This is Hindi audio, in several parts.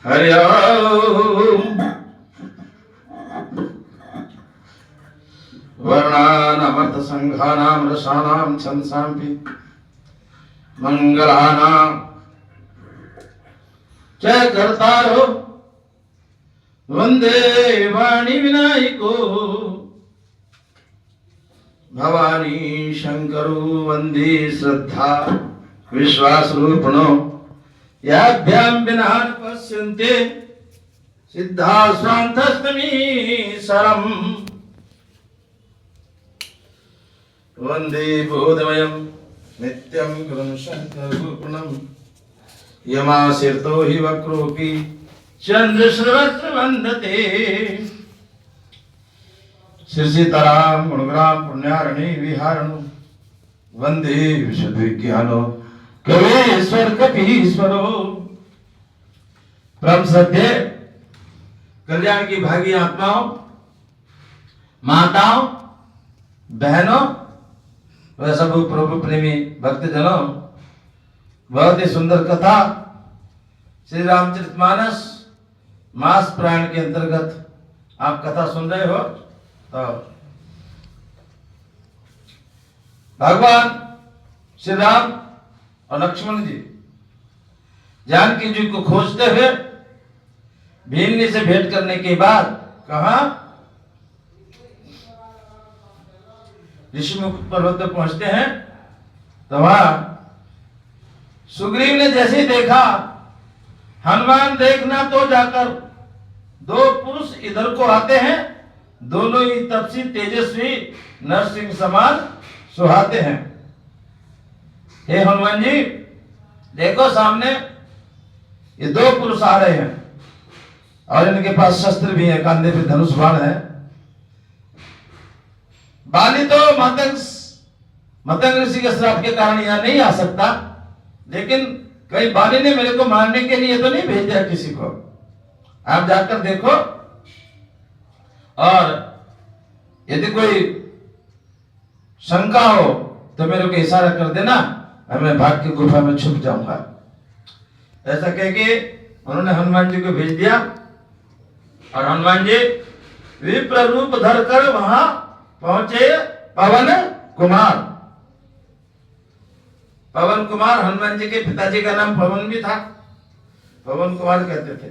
हरि ओम। वर्णानामर्थ संघानाम रसानाम छंदसांपि मंगलानाम जय कर्तारो वंदे वाणी विनायको भवानी शंकरो वंदे श्रद्धा विश्वास रूपणो याभ्याम विना पश्यन्ते सिद्धा स्वांतस्तमी सरम वंदे बोधमयं नित्यं गुरुं शंकररूपिणं यमासिर्तो हि वक्रोऽपि चंद्रश्रवत्र वंदते श्रीसीताराम गुणग्राम पुण्यारणे विहारणो वंदे विशुद्ध विज्ञानो कवीश्वर कपीश्वरो। परम सत्य कल्याण की भागी आत्माओं, माताओं, बहनों व सब प्रभु प्रेमी भक्तजनों, बहुत ही सुंदर कथा श्री रामचरितमानस मास पुराण के अंतर्गत आप कथा सुन रहे हो। तो भगवान श्री राम और लक्ष्मण जी जानकी जी को खोजते हुए भीमनी से भेंट करने के बाद कहा ऋषिमुख पर्वत पर पहुंचते हैं। तो वहां सुग्रीव ने जैसे ही देखा हनुमान देखना तो जाकर दो पुरुष इधर को आते हैं, दोनों ही तपसी तेजस्वी नरसिंह समान सुहाते हैं। हे हनुमान जी देखो सामने ये दो पुरुष आ रहे हैं और इनके पास शस्त्र भी है, कंधे पे धनुष बाण है। बाली तो मतंग ऋषि के श्राप के कारण यहां नहीं आ सकता, लेकिन कहीं बाली ने मेरे को मारने के लिए तो नहीं भेजा किसी को। आप जाकर देखो और यदि कोई शंका हो तो मेरे को इशारा कर देना, मैं भाग के गुफा में छुप जाऊंगा। ऐसा कह के उन्होंने हनुमान जी को भेज दिया और हनुमान जी विप्र रूप धर कर वहां पहुंचे। पवन कुमार, पवन कुमार हनुमान जी के पिताजी का नाम पवन भी था, पवन कुमार कहते थे।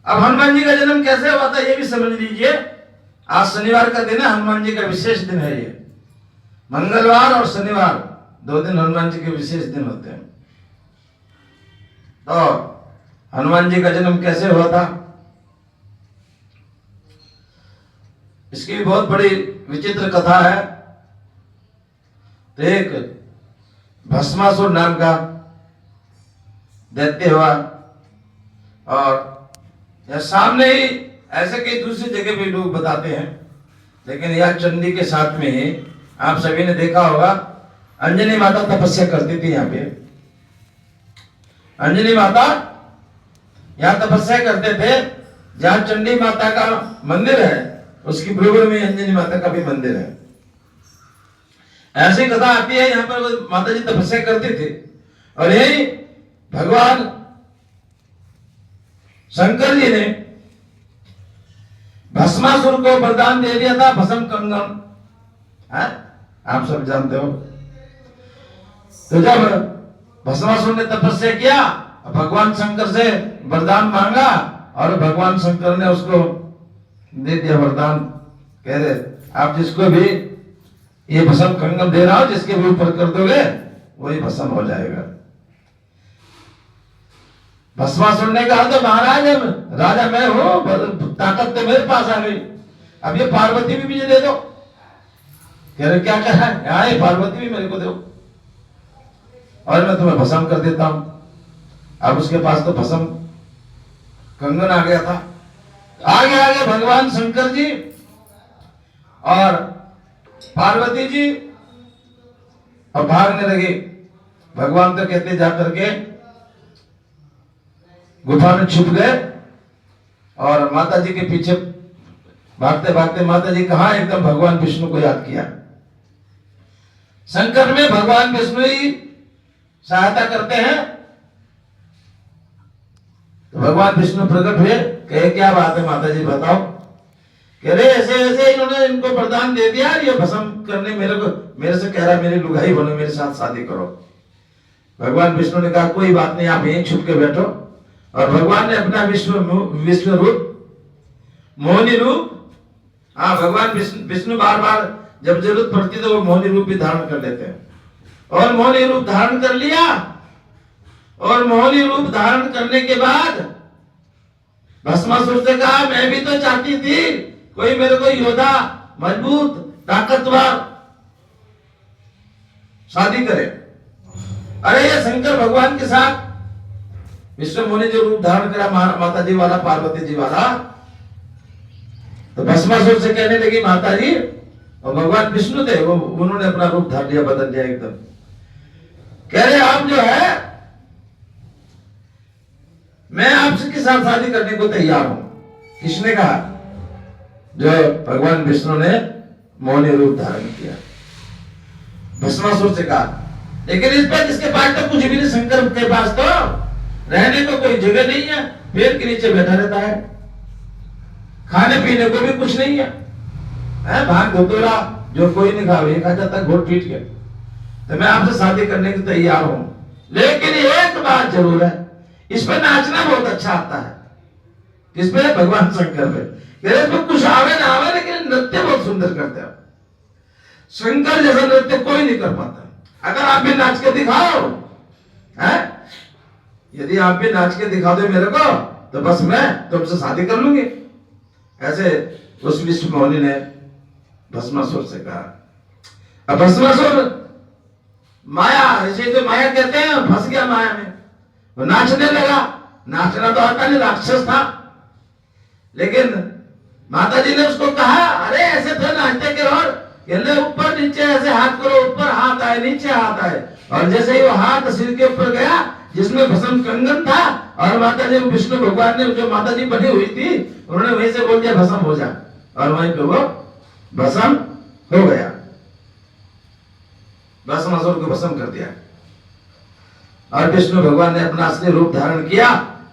अब हनुमान जी का जन्म कैसे हुआ था ये भी समझ लीजिए। आज शनिवार का दिन है, हनुमान जी का विशेष दिन है। ये मंगलवार और शनिवार दो दिन हनुमान जी के विशेष दिन होते हैं। तो हनुमान जी का जन्म कैसे हुआ था इसकी भी बहुत बड़ी विचित्र कथा है। तो एक भस्मासुर नाम का दैत्य हुआ और यह सामने ही ऐसे कई दूसरी जगह भी लोग बताते हैं, लेकिन यह चंडी के साथ में ही आप सभी ने देखा होगा अंजनी माता तपस्या करती थी। यहाँ पे अंजनी माता यहाँ तपस्या करते थे। जहाँ चंडी माता का मंदिर है उसकी बराबर में अंजनी माता का भी मंदिर है। ऐसी कथा आती है, यहाँ पर माता जी तपस्या करते थे और यही भगवान शंकर जी ने भस्मासुर को वरदान दे दिया था, भस्म कंगन, आप सब जानते हो। तो जब भस्मासुर ने तपस्या किया, भगवान शंकर से वरदान मांगा और भगवान शंकर ने उसको दे दिया वरदान। कह रहे आप जिसको भी ये भस्म कंगन दे रहा हो, जिसके भी ऊपर कर दोगे वही भस्म हो जाएगा। भस्मासुर ने कहा तो महाराज राजा मैं हूं, ताकत तो मेरे पास आ गई, अब ये पार्वती भी मुझे दे दो। कह रहे क्या कहा है, यहाँ पार्वती भी मेरे को दो और मैं तुम्हें भस्म कर देता हूं। अब उसके पास तो भस्म कंगन आ गया था। आगे आगे भगवान शंकर जी और पार्वती जी और भागने लगे। भगवान तो कहते जा करके गुफा में छुप गए और माता जी के पीछे भागते भागते माता जी कहां एकदम भगवान विष्णु को याद किया। संकट में भगवान विष्णु ही सहायता करते हैं भगवान विष्णु प्रकट हुए, कहे क्या बात है माता जी बताओ। कह रहे ऐसे ऐसे इन्होंने इनको वरदान दे दिया, ये भस्म करने मेरे से कह रहा मेरी लुगाई बनो, मेरे साथ शादी करो। भगवान विष्णु ने कहा कोई बात नहीं, आप यहीं छुप के बैठो। और भगवान ने अपना विष्णु रूप, मोहिनी रूप, हाँ भगवान विष्णु बार बार जब जरूरत पड़ती तो वो मोहिनी रूप भी धारण कर लेते हैं। और मोहिनी रूप धारण कर लिया, और मोहिनी रूप धारण करने के बाद भस्मासुर से कहा मैं भी तो चाहती थी कोई मेरे को योद्धा मजबूत ताकतवर शादी करे। अरे ये शंकर भगवान के साथ विष्णु मुनि जो रूप धारण करा माता जी वाला, पार्वती जी वाला, तो भस्मासुर से कहने लगी माता जी, और भगवान विष्णु थे वो, उन्होंने अपना रूप धार लिया, बदल लिया एकदम। कह रहे आप जो है मैं आपसे के साथ शादी करने को तैयार हूं। किसने कहा? जो भगवान विष्णु ने मोहिनी रूप धारण किया, भस्मासुर से कहा। लेकिन इस पर इसके पास तो कुछ भी नहीं, शंकर के पास तो रहने को कोई जगह नहीं है, पेड़ के नीचे बैठा रहता है, खाने पीने को भी कुछ नहीं है, भाग धतूरा जो कोई नहीं खा वही खा जाता है घोट पीट के। तो मैं आपसे शादी करने को तैयार हूं, लेकिन एक बात जरूर है, इस पे नाचना बहुत अच्छा आता है। किस पे? भगवान शंकर पे। इसमें कुछ आवे ना आवे, लेकिन नृत्य बहुत सुंदर करते हैं। शंकर जैसा नृत्य कोई नहीं कर पाता। अगर आप भी नाच के दिखाओ, यदि आप भी नाच के दिखा दो मेरे को, तो बस मैं तुमसे शादी कर लूंगी। ऐसे उस विष्णु मोहिनी ने भस्मासुर से कहा। अब भस्मासुर माया, इसे तो माया कहते हैं, फंस गया माया में, वो नाचने लगा। नाचना तो आता नहीं, राक्षस था। लेकिन माता जी ने उसको कहा अरे ऐसे थे नाचते के और ऊपर नीचे ऐसे हाथ करो, ऊपर हाथ आए नीचे हाथ आए, और जैसे ही वो हाथ सिर के ऊपर गया जिसमें भस्म कंगन था, और माता जी विष्णु भगवान ने जो माता जी बनी हुई थी उन्होंने वहीं से बोल दिया भस्म हो जा, और वहीं पे वो भस्म हो गया। भस्मासुर को भस्म कर दिया। और विष्णु भगवान ने अपना असली रूप धारण किया,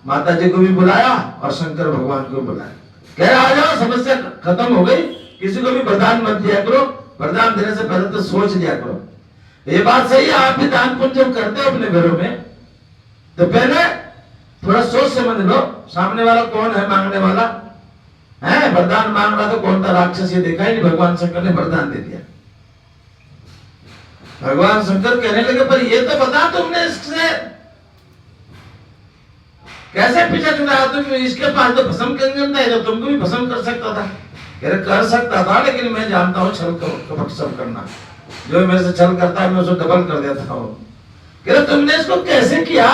माता जी को भी बुलाया और शंकर भगवान को बुलाया। कह आ जाओ, समस्या खत्म हो गई, किसी को भी वरदान मत दिया करो, वरदान देने से पहले तो सोच लिया करो। ये बात सही है, आप भी दान पुण्य जब करते हो अपने घरों में तो पहले थोड़ा सोच समझ लो सामने वाला कौन है, मांगने वाला है। वरदान मांग रहा तो कौन था? राक्षस। ये देखा ही नहीं, भगवान शंकर ने वरदान दे दिया। भगवान शंकर कहने लगे पर ये तो बता तुमने इससे कैसे पीछा छुड़ाया? तुम इसके पास तो भस्म कंगन था, तो तुमको भी भस्म कर सकता था। कर सकता था, लेकिन मैं जानता हूँ छल कपट सब करना, जो मेरे से छल करता है मैं उसको डबल कर देता हूँ। कह रहे तुमने इसको कैसे किया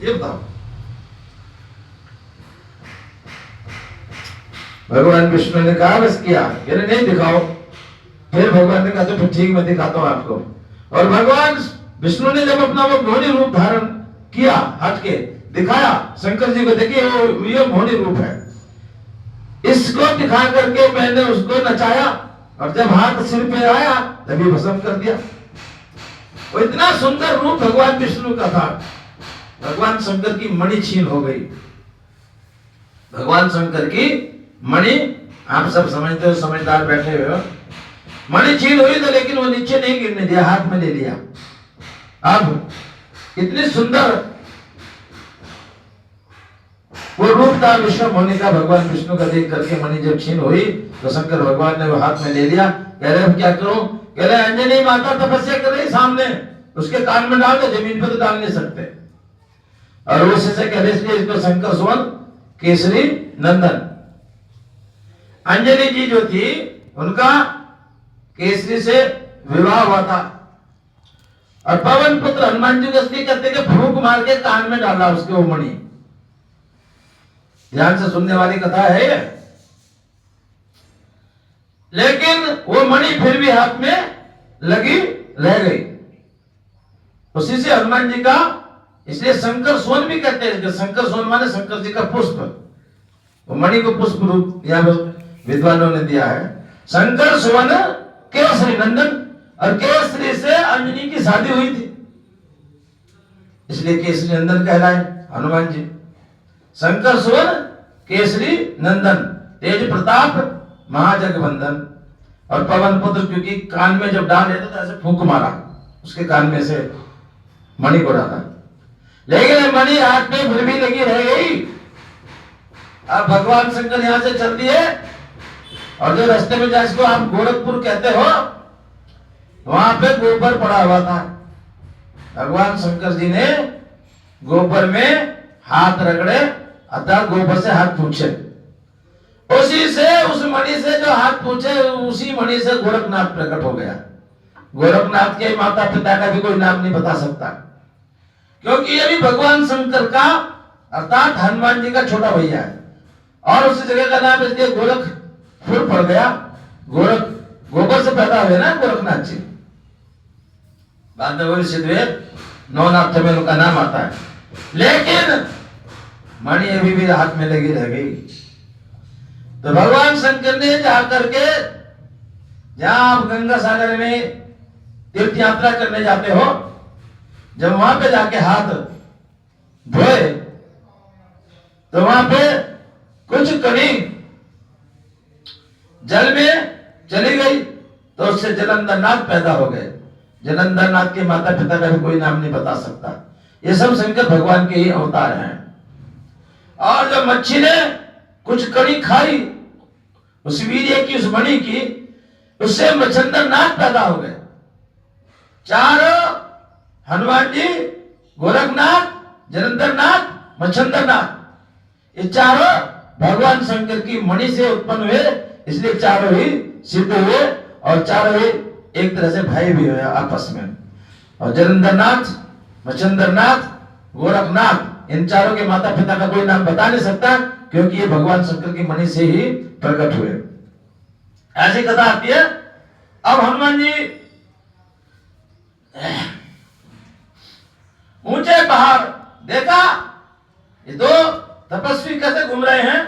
ये बताओ। भगवान विष्णु ने कहा बस किया। कह रहे नहीं दिखाओ। फिर भगवान ने कहा तो फिर ठीक मैं दिखाता हूँ आपको। और भगवान विष्णु ने जब अपना वो मोहिनी रूप धारण किया, हट के दिखाया शंकर जी को, देखिए ये मोहिनी रूप है। इसको दिखा करके मैंने उसको नचाया, और जब हाथ सिर पे आया तभी भस्म कर दिया। वो इतना सुंदर रूप भगवान विष्णु का था। भगवान शंकर की मणि छीन हो गई। भगवान शंकर की मणि, आप सब समझते हो, समझदार बैठे हुए हो, मणि छीन हुई तो लेकिन वो नीचे नहीं गिरने दिया, हाथ में ले लिया। अब इतनी सुंदर वो रूप था विष्णु मोहिनी का। भगवान विष्णु का देख करके मणि जब छीन हुई तो शंकर भगवान ने वो हाथ में ले लिया। कह रहे अब क्या करूं? कह रहे अंजनी माता तपस्या कर रही सामने, उसके कान में डाल दो, जमीन पर तो डाल नहीं सकते। और वो से कह रहे इसलिए इसको शंकर सुवन केसरी नंदन। अंजनी जी जो थी उनका केसरी से विवाह हुआ था, और पवन पुत्र हनुमान जी को इसलिए कहते कि फूंक मार के कान में डाला उसके वो मणि। ध्यान से सुनने वाली कथा है ये। लेकिन वो मणि फिर भी हाथ में लगी रह गई। उसी से हनुमान जी का, इसलिए शंकर सोन भी कहते हैं। शंकर सोन माने शंकर जी का पुष्प। वो मणि को पुष्प रूप यहां विद्वानों ने दिया है। शंकर सुवन केसरी नंदन, और केसरी से अंजनी की शादी हुई थी, इसलिए केसरी नंदन कहलाए हनुमान जी। शंकर सुवन केसरी नंदन, तेज प्रताप महाजगवंदन। और पवन पुत्र, क्योंकि कान में जब डाल लेता तो ऐसे फूंक मारा, उसके कान में से मणि को डाला, लेकिन मणि हाथ में फिर भी लगी रह गई। अब भगवान शंकर यहां से चल दिए और जो रास्ते में जिसको आप गोरखपुर कहते हो, वहां पे गोबर पड़ा हुआ था। भगवान शंकर जी ने गोबर में हाथ रगड़े, अर्थात गोबर से हाथ पूछे, उसी से, उस मणि से जो हाथ पूछे, उसी मणि से गोरखनाथ प्रकट हो गया। गोरखनाथ के माता पिता का भी कोई नाम नहीं बता सकता, क्योंकि ये भी भगवान शंकर का अर्थात हनुमान जी का छोटा भैया है। और उस जगह का नाम इसलिए गोरखपुर पड़ गया। गोरख गोबर से पैदा हुए ना गोरखनाथ जी। बाद में वो सिद्ध हुए, नवनाथ में उनका नाम आता है। लेकिन मणि अभी भी हाथ में लगी रह गई। तो भगवान शंकर ने जाकर के, जहां आप गंगा सागर में तीर्थ यात्रा करने जाते हो, जब वहां पे जाके हाथ धोए तो वहां पे कुछ कणी जल में चली गई, तो उससे जलंधरनाथ पैदा हो गए। जलंधरनाथ के माता पिता का भी कोई नाम नहीं बता सकता। ये सब शंकर भगवान के ही अवतार हैं। और जब मच्छी ने कुछ कणी खाई उस वीर्य की, उस मणि की, उससे मच्छंदरनाथ पैदा हो गए। चारों, हनुमान जी, गोरखनाथ, जलंधरनाथ, मच्छंदरनाथ, ये चारों भगवान शंकर की मणि से उत्पन्न हुए, इसलिए चारों ही सिद्ध हुए और चारों ही एक तरह से भाई भी हुए आपस में। और जलंधरनाथ, मच्छंदरनाथ, गोरखनाथ, इन चारों के माता पिता का कोई नाम बता नहीं सकता, क्योंकि ये भगवान शंकर की मणि से ही प्रकट हुए। ऐसी कथा आती है। अब हनुमान जी ऊंचे पहाड़ देखा, ये दो तपस्वी कैसे घूम रहे हैं।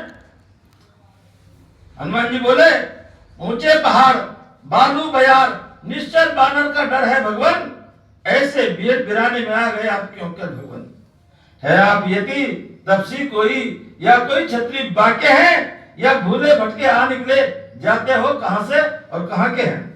हनुमान जी बोले, ऊंचे पहाड़, बालू बयार, निश्चल बानर का डर है भगवान, ऐसे बीड़ बिराने में आ गए आप क्यों कर भगवान। है आप यति तपसी कोई, या कोई क्षत्रिय बाके हैं, या भूले भटके आ निकले, जाते हो कहां से और कहां के हैं।